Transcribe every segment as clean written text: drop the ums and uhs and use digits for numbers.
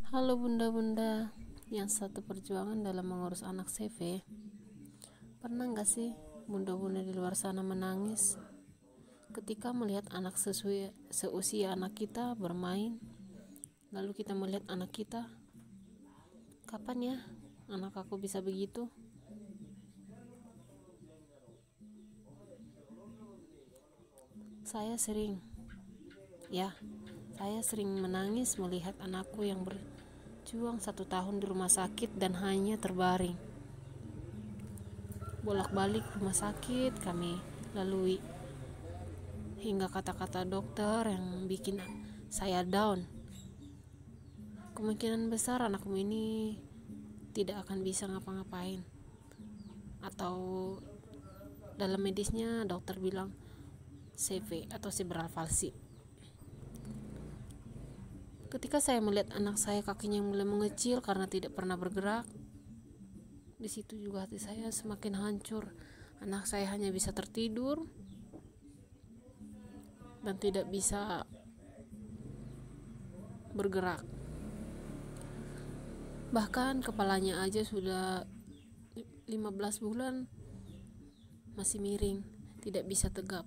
Halo bunda-bunda yang satu perjuangan dalam mengurus anak CV. Pernah gak sih bunda-bunda di luar sana menangis ketika melihat anak seusia anak kita bermain, lalu kita melihat anak kita, kapan ya anak aku bisa begitu? Saya sering menangis melihat anakku yang berjuang 1 tahun di rumah sakit dan hanya terbaring. Bolak-balik rumah sakit kami lalui, hingga kata-kata dokter yang bikin saya down. Kemungkinan besar anakmu ini tidak akan bisa ngapa-ngapain, atau dalam medisnya dokter bilang CV atau cerebral palsy. Ketika saya melihat anak saya kakinya yang mulai mengecil karena tidak pernah bergerak, di situ juga hati saya semakin hancur. Anak saya hanya bisa tertidur dan tidak bisa bergerak. Bahkan kepalanya aja sudah 15 bulan masih miring, tidak bisa tegap.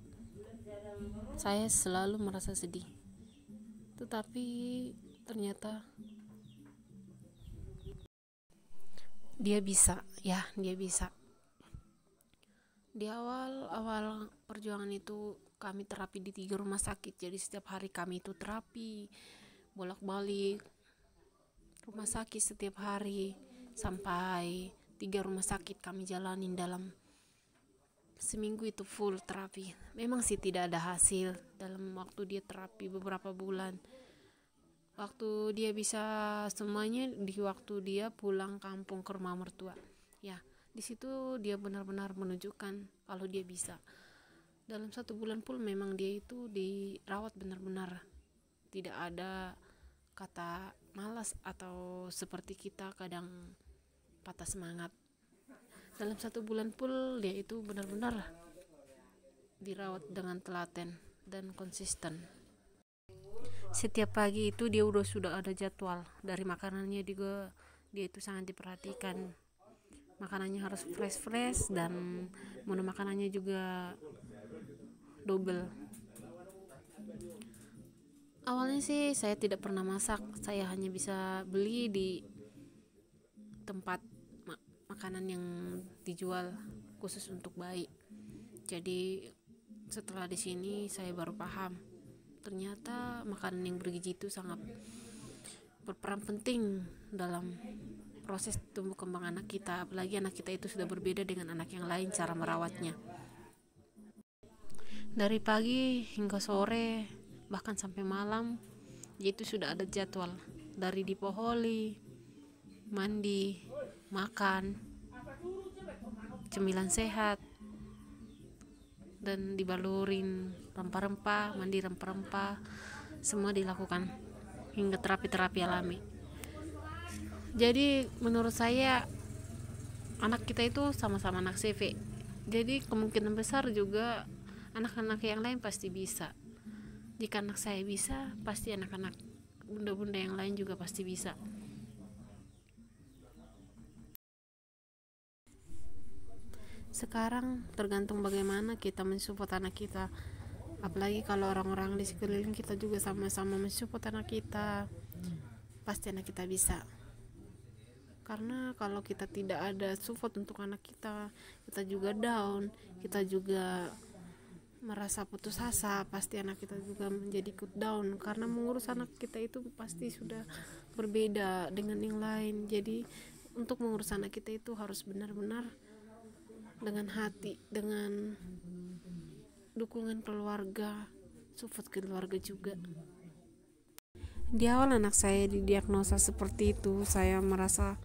Saya selalu merasa sedih. Tetapi ternyata dia bisa. Di awal perjuangan itu kami terapi di 3 rumah sakit. Jadi setiap hari kami itu terapi, bolak-balik rumah sakit setiap hari, sampai 3 rumah sakit kami jalanin dalam seminggu itu full terapi. Memang sih tidak ada hasil dalam waktu dia terapi beberapa bulan. Waktu dia bisa semuanya di waktu dia pulang kampung ke rumah mertua. Di situ dia benar-benar menunjukkan kalau dia bisa. Dalam 1 bulan full memang dia itu dirawat benar-benar. Tidak ada kata malas atau seperti kita kadang patah semangat. Dalam 1 bulan full dia itu benar-benar dirawat dengan telaten dan konsisten. Setiap pagi itu dia sudah ada jadwal. Dari makanannya juga dia itu sangat diperhatikan. Makanannya harus fresh dan menu makanannya juga double. Awalnya sih saya tidak pernah masak. Saya hanya bisa beli di tempat makanan yang dijual khusus untuk bayi. Jadi setelah di sini saya baru paham, ternyata makanan yang bergizi itu sangat berperan penting dalam proses tumbuh kembang anak kita. Apalagi anak kita itu sudah berbeda dengan anak yang lain cara merawatnya. Dari pagi hingga sore, bahkan sampai malam, itu sudah ada jadwal. Dari dipoholi, mandi, makan, cemilan sehat, dan dibalurin rempah-rempah, mandi rempah-rempah, semua dilakukan hingga terapi-terapi alami. Jadi menurut saya anak kita itu sama-sama anak CV. Jadi kemungkinan besar juga anak-anak yang lain pasti bisa. Jika anak saya bisa, pasti anak-anak bunda-bunda yang lain juga pasti bisa. Sekarang tergantung bagaimana kita mensupport anak kita. Apalagi kalau orang-orang di sekeliling kita juga sama-sama mensupport anak kita, pasti anak kita bisa. Karena kalau kita tidak ada support untuk anak kita juga down, kita juga merasa putus asa, pasti anak kita juga menjadi ikut down. Karena mengurus anak kita itu pasti sudah berbeda dengan yang lain. Jadi untuk mengurus anak kita itu harus benar-benar dengan hati, dengan dukungan keluarga, support keluarga juga. Di awal anak saya didiagnosa seperti itu, saya merasa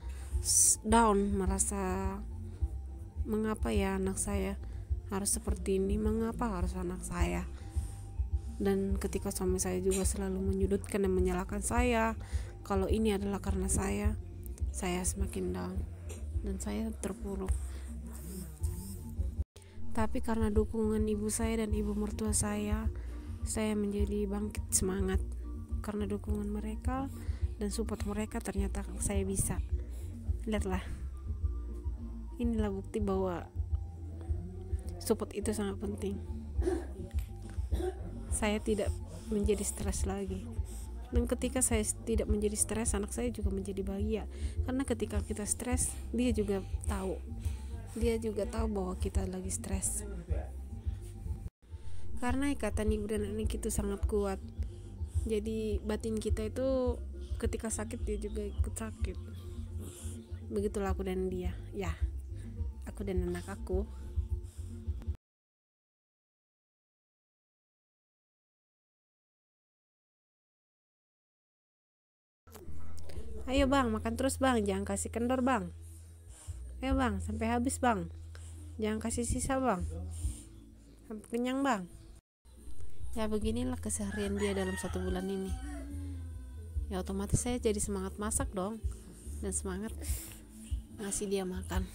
down, merasa mengapa ya anak saya harus seperti ini, mengapa harus anak saya. Dan ketika suami saya juga selalu menyudutkan dan menyalahkan saya kalau ini adalah karena saya semakin down dan saya terpuruk. Tapi karena dukungan ibu saya dan ibu mertua saya menjadi bangkit semangat. Karena dukungan mereka, dan support mereka, ternyata saya bisa. Lihatlah, inilah bukti bahwa support itu sangat penting. Saya tidak menjadi stres lagi, dan ketika saya tidak menjadi stres, anak saya juga menjadi bahagia. Karena ketika kita stres, dia juga tahu bahwa kita lagi stres. Karena ikatan ibu dan anak itu sangat kuat, jadi batin kita itu ketika sakit dia juga ikut sakit. Begitulah aku dan dia, ya, aku dan anak aku. Ayo bang, makan terus bang, jangan kasih kendor bang. Ayo bang, sampai habis bang, jangan kasih sisa bang, sampai kenyang bang. Ya beginilah keseharian dia dalam 1 bulan ini. Ya otomatis saya jadi semangat masak dong, dan semangat ngasih dia makan.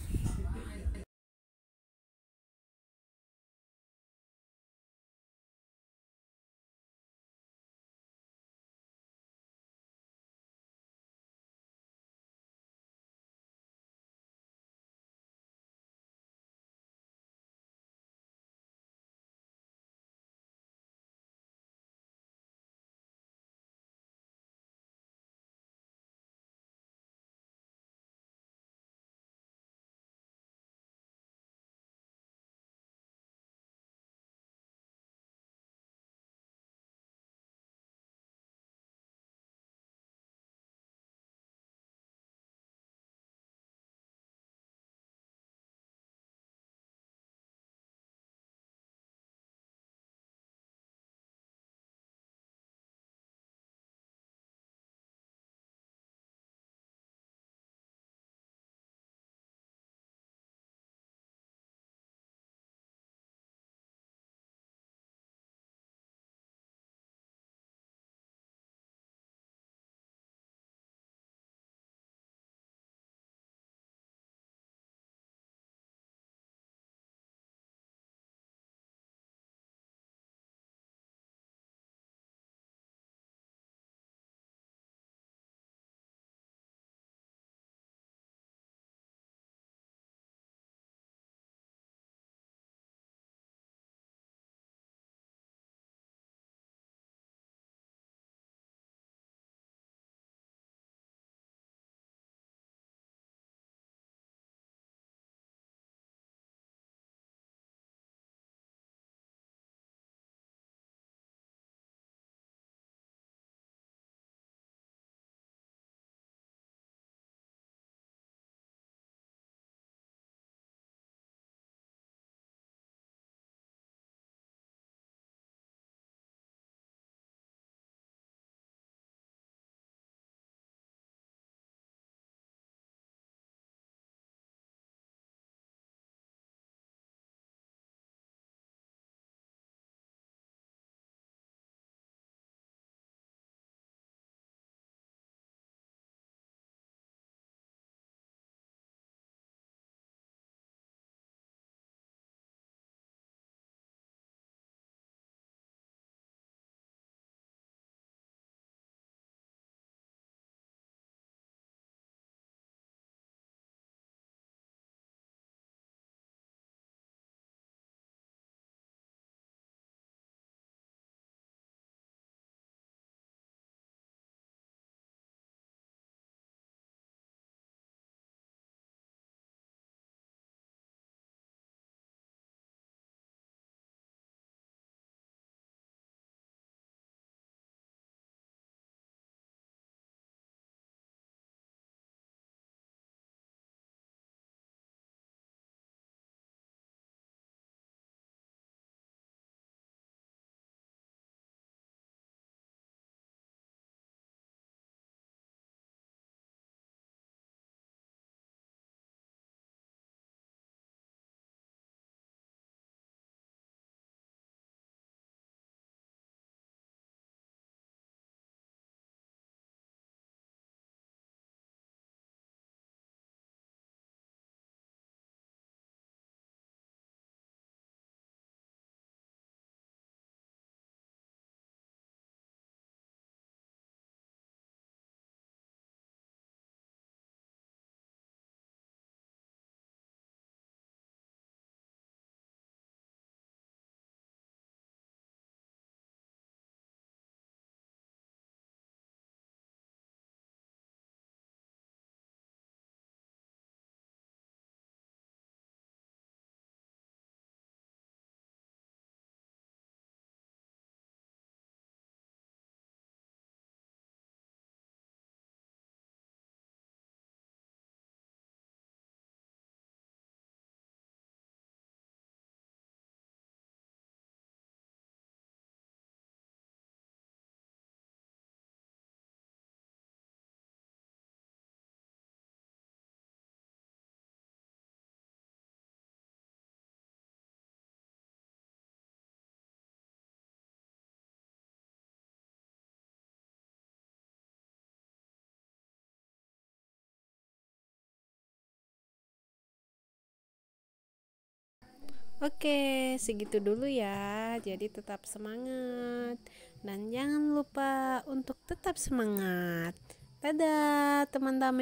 Oke, segitu dulu ya. Jadi tetap semangat dan jangan lupa untuk tetap semangat. Dadah, teman-teman.